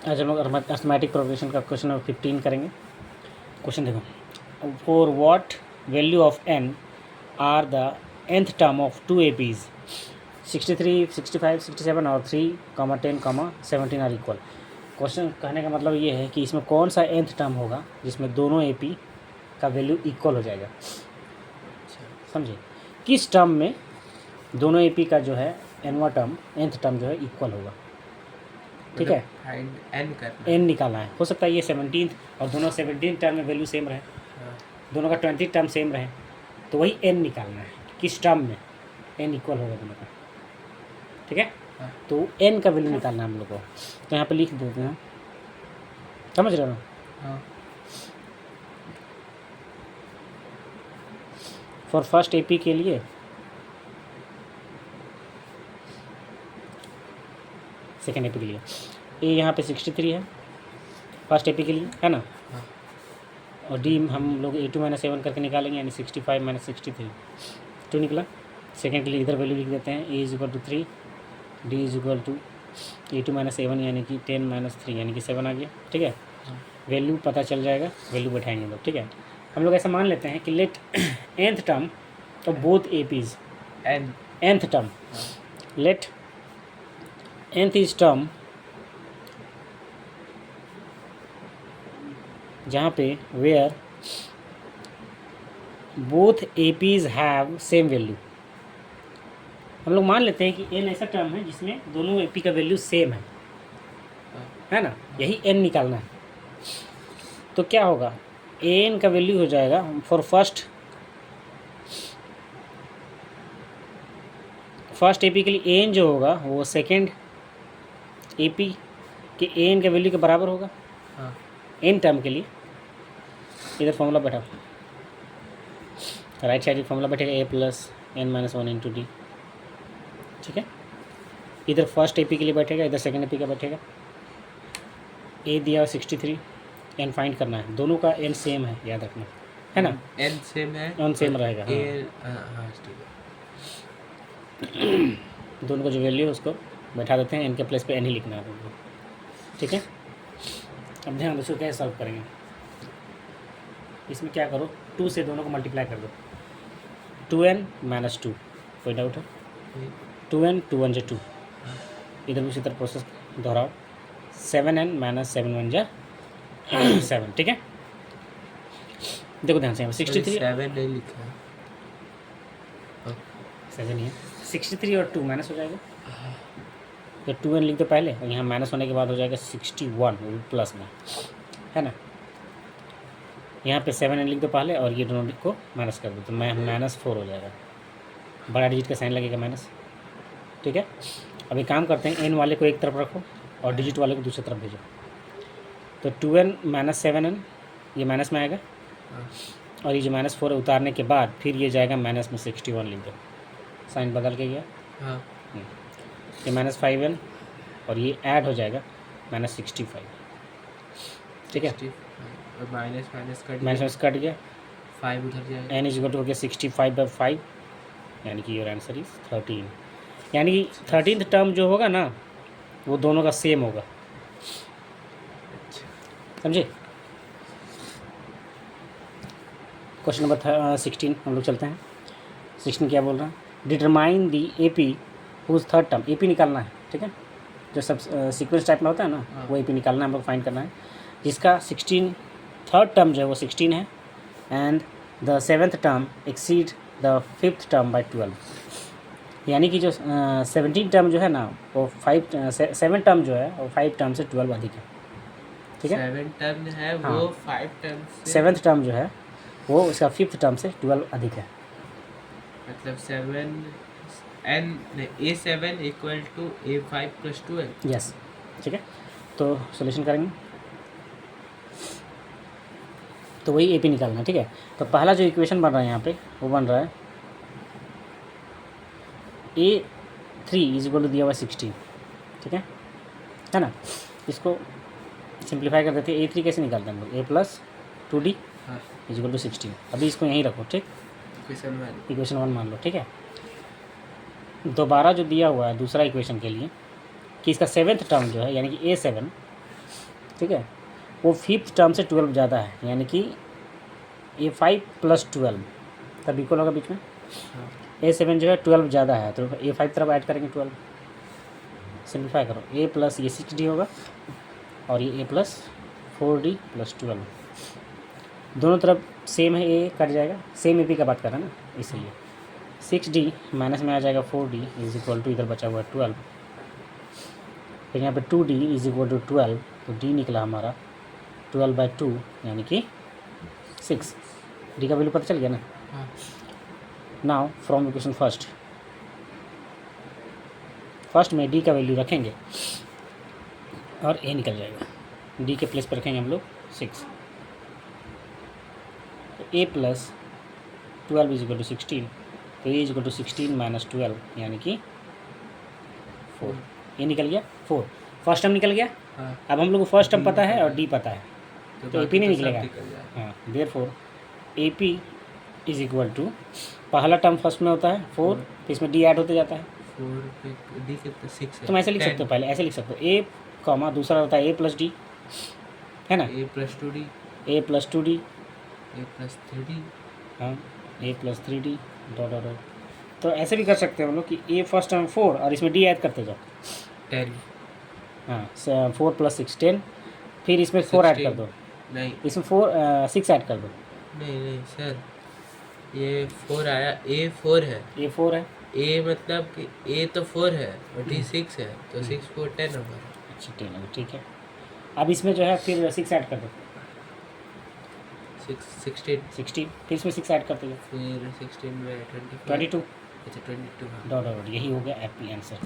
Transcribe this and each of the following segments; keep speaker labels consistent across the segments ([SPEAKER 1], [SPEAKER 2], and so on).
[SPEAKER 1] आज हम लोग अर्थमेटिक प्रोग्रेशन का क्वेश्चन नंबर 15 करेंगे। क्वेश्चन देखो, for what value of n are the nth term of two APs 63, 65, 67 और 3, 10, 17 आर इक्वल। क्वेश्चन कहने का मतलब ये है कि इसमें कौन सा nth टर्म होगा जिसमें दोनों AP का वैल्यू इक्वल हो जाएगा। समझे, किस टर्म में दोनों AP का जो है nवां टर्म nth टर्म जो है इक्वल होगा। ठीक है, n निकालना है। हो सकता है ये 17 और दोनों 17 टर्म में वैल्यू सेम रहे, दोनों का 20 टर्म सेम रहे, तो वही n निकालना है किस टर्म में n इक्वल होगा दोनों का। ठीक है, तो n का वैल्यू निकालना है हम लोग को। तो यहाँ पे लिख देते हैं, समझ रहे हो। फॉर फर्स्ट AP के लिए सेकेंड AP के लिए ए यहाँ पे 63 है फर्स्ट AP के लिए, है ना। और डी हम लोग A2 - 7 करके निकालेंगे, यानी 65 - 63 2 निकला। सेकेंड के लिए इधर वैल्यू लिख देते हैं, A = 3, D = A2 - 7 यानी कि 10 - 3 यानी कि 7 आ गया। ठीक है, वैल्यू पता चल जाएगा, वैल्यू बैठाएंगे लोग। ठीक है, हम लोग ऐसा मान लेते हैं कि let nth term of both APs, nth term, let nth is term जहाँ पे where both APs have same value. हम लोग मान लेते हैं कि n ऐसा टर्म है जिसमें दोनों AP का वैल्यू सेम है ना। यही n निकालना है। तो क्या होगा, an का वैल्यू हो जाएगा फॉर फर्स्ट AP के लिए an जो होगा वो सेकेंड AP के an के वैल्यू के बराबर होगा। n टर्म के लिए इधर फॉर्मूला बैठा, राइट साइड फॉर्मूला बैठेगा A + n - 1 × d। ठीक है, इधर फर्स्ट AP के लिए बैठेगा, इधर सेकेंड AP का बैठेगा। A दिया 63, n फाइंड करना है। दोनों का n सेम है, याद रखना, है ना।
[SPEAKER 2] n सेम है,
[SPEAKER 1] n सेम रहेगा। दोनों का जो वैल्यू है उसको बैठा देते हैं, n के प्लेस पे n ही लिखना है। ठीक है, अब ध्यान उसको कैसे सॉल्व करेंगे। इसमें क्या करो, 2 से दोनों को मल्टीप्लाई कर दो, 2n - 2, कोई डाउट है। 2n 2 1 2, इधर उसी तरह प्रोसेस दोहराओ, 7n - 7 1 7। ठीक है, देखो ध्यान से, 63
[SPEAKER 2] 7 नहीं लिखा,
[SPEAKER 1] 7 ही है। 63 और 2 माइनस हो जाएगा, तो 2n लिख दो पहले, और यहाँ माइनस होने के बाद हो जाएगा 61 प्लस में, है ना। यहाँ पे 7n लिख दो पहले और ये दोनों को माइनस कर दो, तो -4 हो जाएगा। बड़ा डिजिट का साइन लगेगा माइनस। ठीक है, अभी काम करते हैं, n वाले को एक तरफ रखो और डिजिट वाले को दूसरी तरफ भेजो। तो 2n - 7n ये माइनस में आएगा, और ये जो -4 उतारने के बाद फिर ये जाएगा माइनस में 61 लिख दो, साइन बदल के गया। ये -5n और ये ऐड हो जाएगा -65। ठीक है, माइनस कट गया,
[SPEAKER 2] 5 उधर जाएगा,
[SPEAKER 1] n = हो गया 65/5, यानी कि योर आंसर इज 13। यानी कि 13th टर्म जो होगा ना वो दोनों का सेम होगा। समझे। क्वेश्चन नंबर 16 हम लोग चलते हैं। 16 क्या बोल रहा है, determine the AP whose third term. AP निकालना है। ठीक है, जो सब सीक्वेंस टाइप में होता है ना, वो AP निकालना है, हम लोग फाइंड करना है, जिसका 16 थर्ड टर्म जो है वो 16 है, and the 7th term exceed the 5th term by 12। यानी कि जो 17 टर्म जो है ना वो 7 टर्म जो है वो 5 टर्म से 12 अधिक है। ठीक है,
[SPEAKER 2] 7 टर्म है
[SPEAKER 1] हाँ,
[SPEAKER 2] वो 5 टर्म से,
[SPEAKER 1] 7th टर्म जो है वो उसका 5th टर्म से 12 अधिक है।
[SPEAKER 2] मतलब 7 A7 = A5 + 12।
[SPEAKER 1] यस, ठीक है, तो सॉल्यूशन करेंगे तो वही AP निकालना है। ठीक है, तो पहला जो इक्वेशन बन रहा है यहाँ पे वो बन रहा है A3 = दिया हुआ 16। ठीक है ना। इसको सिंप्लीफाई कर देते हैं। A3 कैसे निकालते हैं हम लोग, A + 2D = 16। अभी इसको यहीं रखो। ठीक, इक्वेशन 1 मान लो। ठीक है, दोबारा जो दिया हुआ है दूसरा इक्वेशन के लिए कि इसका 7th टर्म जो है यानी कि A7 ठीक है, वो फिफ्थ टर्म से 12 ज़्यादा है, यानी कि A5 + 12 तब इक्वल होगा बीच में।
[SPEAKER 2] हाँ
[SPEAKER 1] A7 जो है 12 ज़्यादा है, तो A5 तरफ ऐड करेंगे 12, सिंप्लीफाई करो, A प्लस ये 6D होगा और ये A प्लस 4D + 12, दोनों तरफ सेम है, A कट जाएगा, सेम AP का बात कर रहे हैं ना, इसलिए 6D माइनस में आ जाएगा 4D = इधर बचा हुआ है 12, फिर यहाँ पे 2D = 12, तो D निकला हमारा 12/2 यानी कि 6। D का वैल्यू पता चल गया ना।
[SPEAKER 2] हाँ
[SPEAKER 1] नाउ फ्रॉम इक्वेशन फर्स्ट में D का वैल्यू रखेंगे और A निकल जाएगा, D के प्लेस पर रखेंगे हम लोग 6, तो A + 12 = 16, तो A = 16 - 12 यानी कि 4, ये निकल गया 4, फर्स्ट टर्म निकल गया।
[SPEAKER 2] हाँ
[SPEAKER 1] अब हम लोग को फर्स्ट टर्म पता है और D पता है, तो
[SPEAKER 2] बाकी
[SPEAKER 1] AP नहीं
[SPEAKER 2] तो सब
[SPEAKER 1] निकलेगा।
[SPEAKER 2] निकल जाए।
[SPEAKER 1] हाँ, देयरफॉर AP = पहला टर्म फर्स्ट में होता है 4, फिर इसमें D ऐड होते जाता है,
[SPEAKER 2] 4 पे D कितना 6 है,
[SPEAKER 1] तुम ऐसे लिख सकते हो, पहले ऐसे लिख सकते हो A कॉमा दूसरा होता है A + D, है ना,
[SPEAKER 2] A + 2D
[SPEAKER 1] A + 2D,
[SPEAKER 2] A + 3D
[SPEAKER 1] हाँ A + 3D dot dot dot, तो ऐसे भी कर सकते हो हम लोग कि A फर्स्ट टर्म 4 और इसमें D ऐड करते जाओ,
[SPEAKER 2] 10
[SPEAKER 1] हाँ 4 + 6 10, फिर इसमें 4 ऐड कर दो,
[SPEAKER 2] नहीं
[SPEAKER 1] इसमें 6 ऐड कर दो,
[SPEAKER 2] नहीं सर, ये 4 आया, A 4 है,
[SPEAKER 1] ये 4 है,
[SPEAKER 2] A मतलब कि A तो 4 है और D 6 है, तो 6 4 10 होगा।
[SPEAKER 1] अच्छा 10 है, ठीक है। अब इसमें जो है फिर 6 ऐड कर दो,
[SPEAKER 2] 6 16
[SPEAKER 1] 16, फिर इसमें 6 ऐड करते जाओ,
[SPEAKER 2] फिर 16 में 25
[SPEAKER 1] 22
[SPEAKER 2] अच्छा 22 हाँ
[SPEAKER 1] डॉट डॉट, यही हो गया एपी आंसर,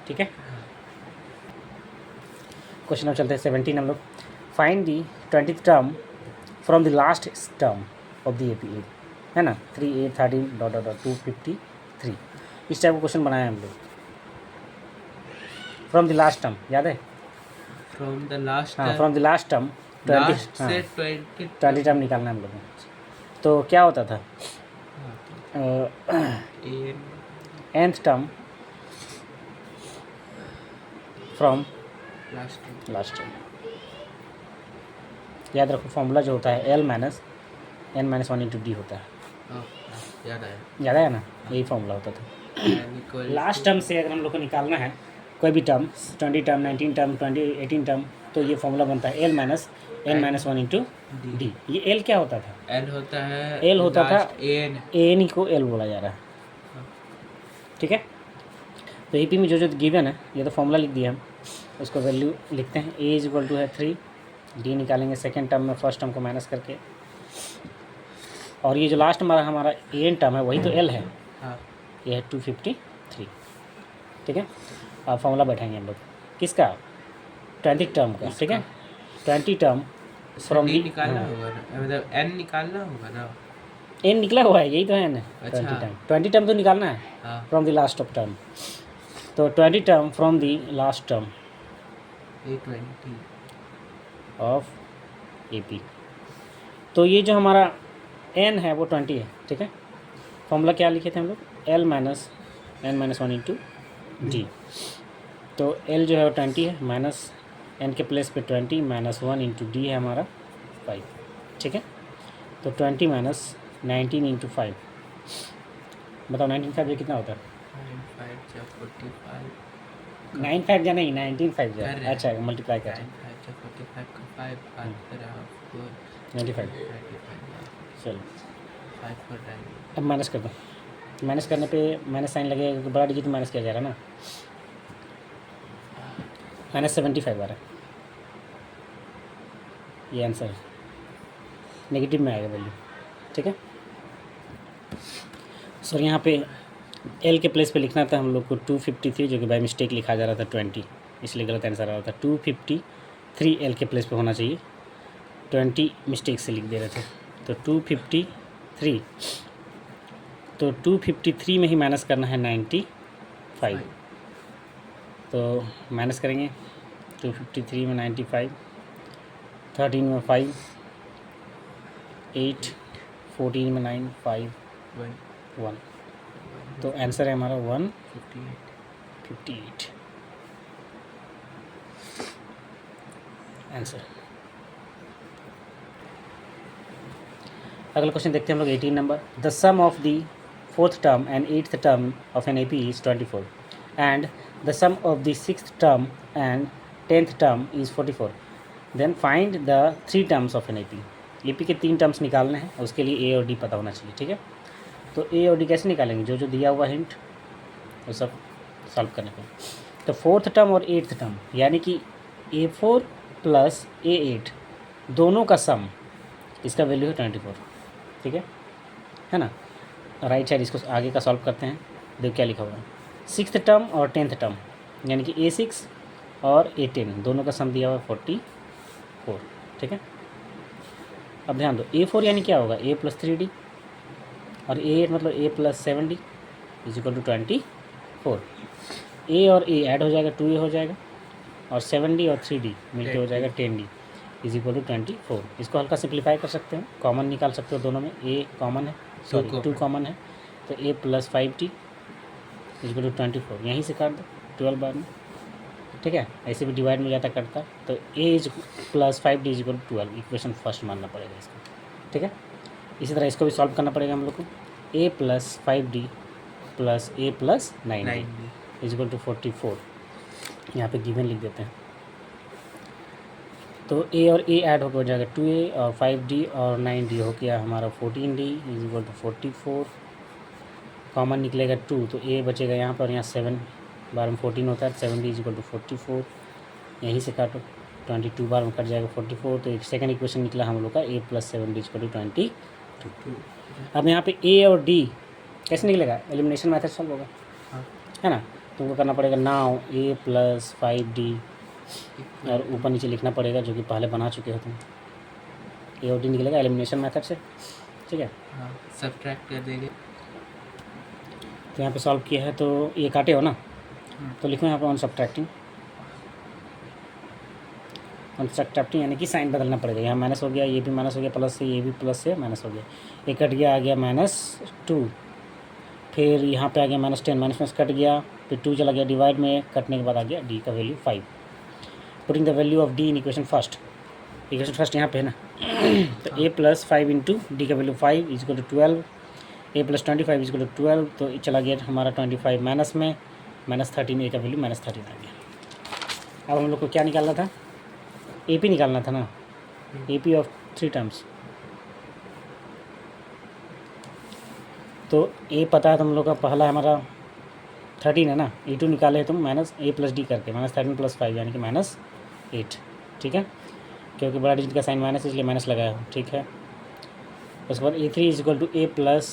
[SPEAKER 1] ठीक है। क्वेश्चन नंबर चलते हैं 17 हम लोग, find the 20th term from the last term of the AP, है ना, 3 8 13 डॉट डॉट 253, इस टाइप का क्वेश्चन बनाया है हम लोग, फ्रॉम द लास्ट टर्म याद है,
[SPEAKER 2] फ्रॉम द लास्ट
[SPEAKER 1] हाँ from the last term 20,
[SPEAKER 2] last
[SPEAKER 1] हाँ
[SPEAKER 2] से 20
[SPEAKER 1] 20 टर्म निकालना है हम लोगों को, तो क्या होता था
[SPEAKER 2] A
[SPEAKER 1] nth term from
[SPEAKER 2] last
[SPEAKER 1] last term, याद रखो फॉर्मूला जो होता है L - n - 1 × D होता है,
[SPEAKER 2] याद आया
[SPEAKER 1] याद है ना, यही फॉर्मूला होता था।
[SPEAKER 2] n equal
[SPEAKER 1] लास्ट टर्म से अगर हम लोग को निकालना है कोई भी टर्म, 20 टर्म 19 टर्म 20 18 टर्म, तो ये फॉर्मूला बनता है L - n - 1 × D। ये L क्या होता था,
[SPEAKER 2] L होता है
[SPEAKER 1] L होता था
[SPEAKER 2] last AN
[SPEAKER 1] AN को L बोला जा रहा है, ठीक है। तो AP में जो जो गिवन है, ये तो फॉर्मूला लिख दिया हम, उसको वैल्यू लिखते हैं, A = है 3, D निकालेंगे सेकेंड टर्म में फर्स्ट टर्म को माइनस करके, और ये जो लास्ट हमारा AN टर्म है वही तो L है,
[SPEAKER 2] हाँ
[SPEAKER 1] ये है 253, ठीक है। अब फॉर्मूला बैठाएंगे हम लोग किसका, 20 टर्म का, ठीक है, 20 टर्म फ्रॉम
[SPEAKER 2] D
[SPEAKER 1] दी,
[SPEAKER 2] निकालना होगा ना, मतलब n निकालना होगा ना।
[SPEAKER 1] एन निकला हुआ है, यही तो है ना,
[SPEAKER 2] अच्छा।
[SPEAKER 1] 20 टर्म तो निकालना है
[SPEAKER 2] हाँ
[SPEAKER 1] from the last of term, तो 20 term from the last term
[SPEAKER 2] A20
[SPEAKER 1] of AP, तो ये जो हमारा n है वो 20 है, ठीक है। फॉर्मूला क्या लिखे थे हम लोग, L - n - 1 × D, तो L जो है वो 20 है, माइनस n के प्लेस पे 20 - 1 × D है हमारा 5, ठीक है। तो 20 - 19 × 5, बताओ 19 5 कितना होता है,
[SPEAKER 2] 9 5 45
[SPEAKER 1] 9 5 या नहीं 19 5 जा,
[SPEAKER 2] कर रहे हैं।
[SPEAKER 1] अच्छा मल्टीप्लाई कर
[SPEAKER 2] 9 5 45 का 5 5 पर हाफ
[SPEAKER 1] 95,
[SPEAKER 2] 95
[SPEAKER 1] चलो
[SPEAKER 2] 5 पर 9
[SPEAKER 1] अब माइनस कर दो, माइनस करने पे माइनस साइन लगेगा क्योंकि बड़ा डिजिट माइनस किया जा रहा है ना, -75 आ रहा है, ये आंसर है, नेगेटिव में आएगा वैल्यू, ठीक है। सर यहाँ पे L के प्लेस पे लिखना था हम लोग को 253, जो कि बाय मिस्टेक लिखा जा रहा था 20, इसलिए गलत आंसर आ रहा था, 253 L के प्लेस पे होना चाहिए, 20 मिस्टेक से लिख दे रहे थे, तो 253, तो 253 में ही माइनस करना है 95, तो माइनस करेंगे 253 में 95, 13 में 5 8, 14 में 9 5 1, तो आंसर है हमारा 158। आंसर। अगला क्वेश्चन देखते हैं हम लोग 18 number. The sum of the fourth term and eighth term of an AP is 24 and the sum of the sixth term and 10th term is 44। Then find the 3 terms of an AP के 3 terms निकालने हैं, उसके लिए A और D पता होना चाहिए, ठीक है। तो A और D कैसे निकालेंगे, जो जो दिया हुआ हिंट वो सब सॉल्व करने को। तो फोर्थ टर्म और एट्थ टर्म यानी कि A4 प्लस A8 दोनों का सम, इसका वैल्यू है 24, ठीक है ना। राइट साइड इसको आगे का सॉल्व करते हैं, देखो क्या लिखा हुआ है। सिक्स्थ टर्म और 10th टर्म यानी कि A6 और A10 दोनों का सम दिया हुआ है 44, ठीक है। अब ध्यान दो, A4 यानी क्या होगा, A प्लस 3D और A8 मतलब A plus 7D is equal to 24। A और A ऐड हो जाएगा 2A हो जाएगा और 7D और 3D मिलके हो जाएगा 10D इज इक्वल टू 24। इसको हल्का सिंप्लीफाई कर सकते हैं, कॉमन निकाल सकते हो, दोनों में A कॉमन है, सॉरी 2 कॉमन है, तो A plus 5D is equal to 24, यहीं से काट दो 12 बार में, ठीक है। ऐसे भी डिवाइड में जाता करता, तो A is plus 5D is equal to 12, equation first मानना पड़ेगा इसको, ठीक है। इसी तरह इसको भी सॉल्व करना पड़ेगा हम लोग को। A plus 5D plus A plus 9D is equal to 44, यहाँ पे गिवन लिख देते हैं। तो A और A ऐड होकर हो जाएगा 2A और 5D और 9D हो गया हमारा 14D is equal to 44। Common निकलेगा 2 तो A बचेगा यहाँ पर, यहाँ 7 बार में 14 होता है, 7D इज इक्वल टू 44, यहीं से काटो 22 बार में कट जाएगा 44, तो एक सेकंड इक्वेशन निकला हम लोग का A plus 7D is equal to 22। अब यहाँ पे A और D कैसे निकलेगा, एलिमिनेशन मेथड सॉल्व होगा, है ना। तुमको करना पड़ेगा नाउ A प्लस 5D और ऊपर नीचे लिखना पड़ेगा जो कि पहले बना चुके हो तुम। A और D निकलेगा एलिमिनेशन मेथड से, ठीक है।
[SPEAKER 2] हाँ, सब्ट्रैक्ट कर देंगे।
[SPEAKER 1] तो यहाँ पे सॉल्व किया है, तो ये काटे हो ना, तो लिखो यहाँ पे ऑन सब्ट्रैक्टिंग यानी कि साइन बदलना पड़ेगा। यहाँ माइनस हो गया, ये भी माइनस हो गया, प्लस से ये भी प्लस से माइनस हो गया, ये कट गया, आ गया -2, फिर यहाँ पे आ गया -10, माइनस कट गया, फिर 2 चला गया डिवाइड में, कटने के बाद आ गया D का value 5। Putting the value of D in equation first यहाँ पे है ना। तो A प्लस 5 इंटू D का value 5 is equal to 12, A plus 25 is equal to 12, तो चला गया हमारा 25 माइनस में, -13, A का वैल्यू -13 आ गया। अब हम लोग को क्या निकालना था, AP निकालना था ना, AP ऑफ 3 टर्म्स। तो A पता है तुम लोग का, पहला हमारा 13 है ना, A2 निकाले तुम माइनस A प्लस D करके, -13 प्लस 5 यानी कि -8, ठीक है, क्योंकि बड़ा डिजिट का साइन माइनस इसलिए माइनस लगाया हो, ठीक है। उसके बाद A3 is equal to A plus